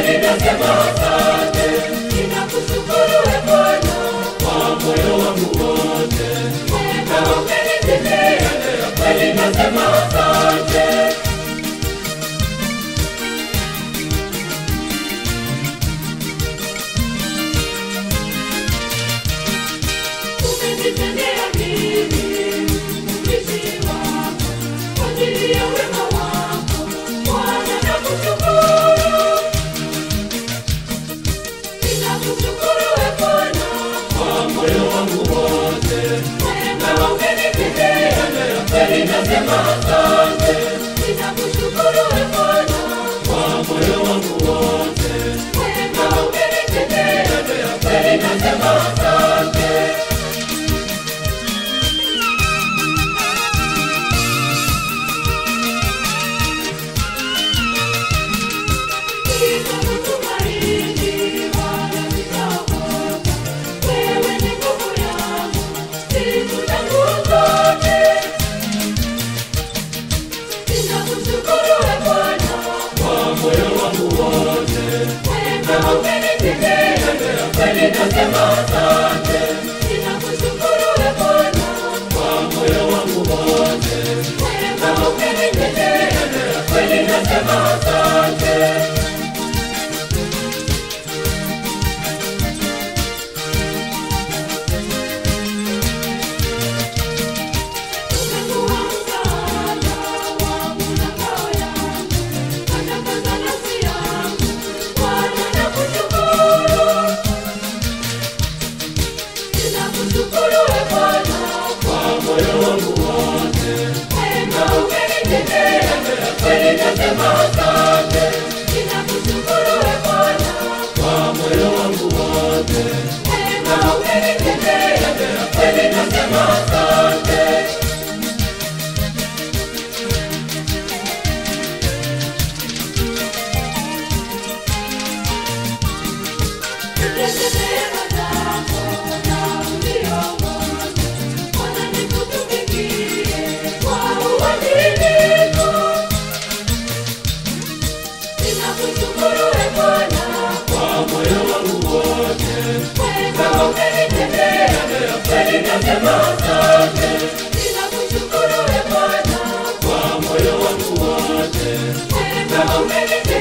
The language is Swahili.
kweli nasema asante. Ninakushukuru wewe Bwana kwa moyo wangu wote. Wema umenitendea, kweli nasema asante. Umenitendea mimi mtumishi wako kwa ajili ya wema wako. Bwana nakushukuru. Ninakushukuru wewe Bwana kwa moyo wangu wote. Wema umenitendea, kweli nasema asante. Ninakushukuru wewe Bwana kwa moyo wangu wote. Wema umenitendea, kweli nasema asante. Kweli nasema asante. Ninakushukuru wewe Bwana kwa moyo wangu wote. Wema umenitendea, kweli nasema asante. Umekuwa msaada wangu na ngao yangu, natangaza nafsi yangu. Bwana nakushukuru. Ninakushukuru wewe Bwana kwa moyo wangu wote. Wema umenitendea, kweli nasema asante. Ninakushukuru wewe Bwana kwa moyo wangu wote. Wema umenitendea, kweli nasema asante. Ninakushukuru wewe Bwana kwa moyo wangu wote. Wema umenitendea, kweli nasema asante. Ninakushukuru wewe Bwana kwa moyo wangu wote. Wema umenitendea.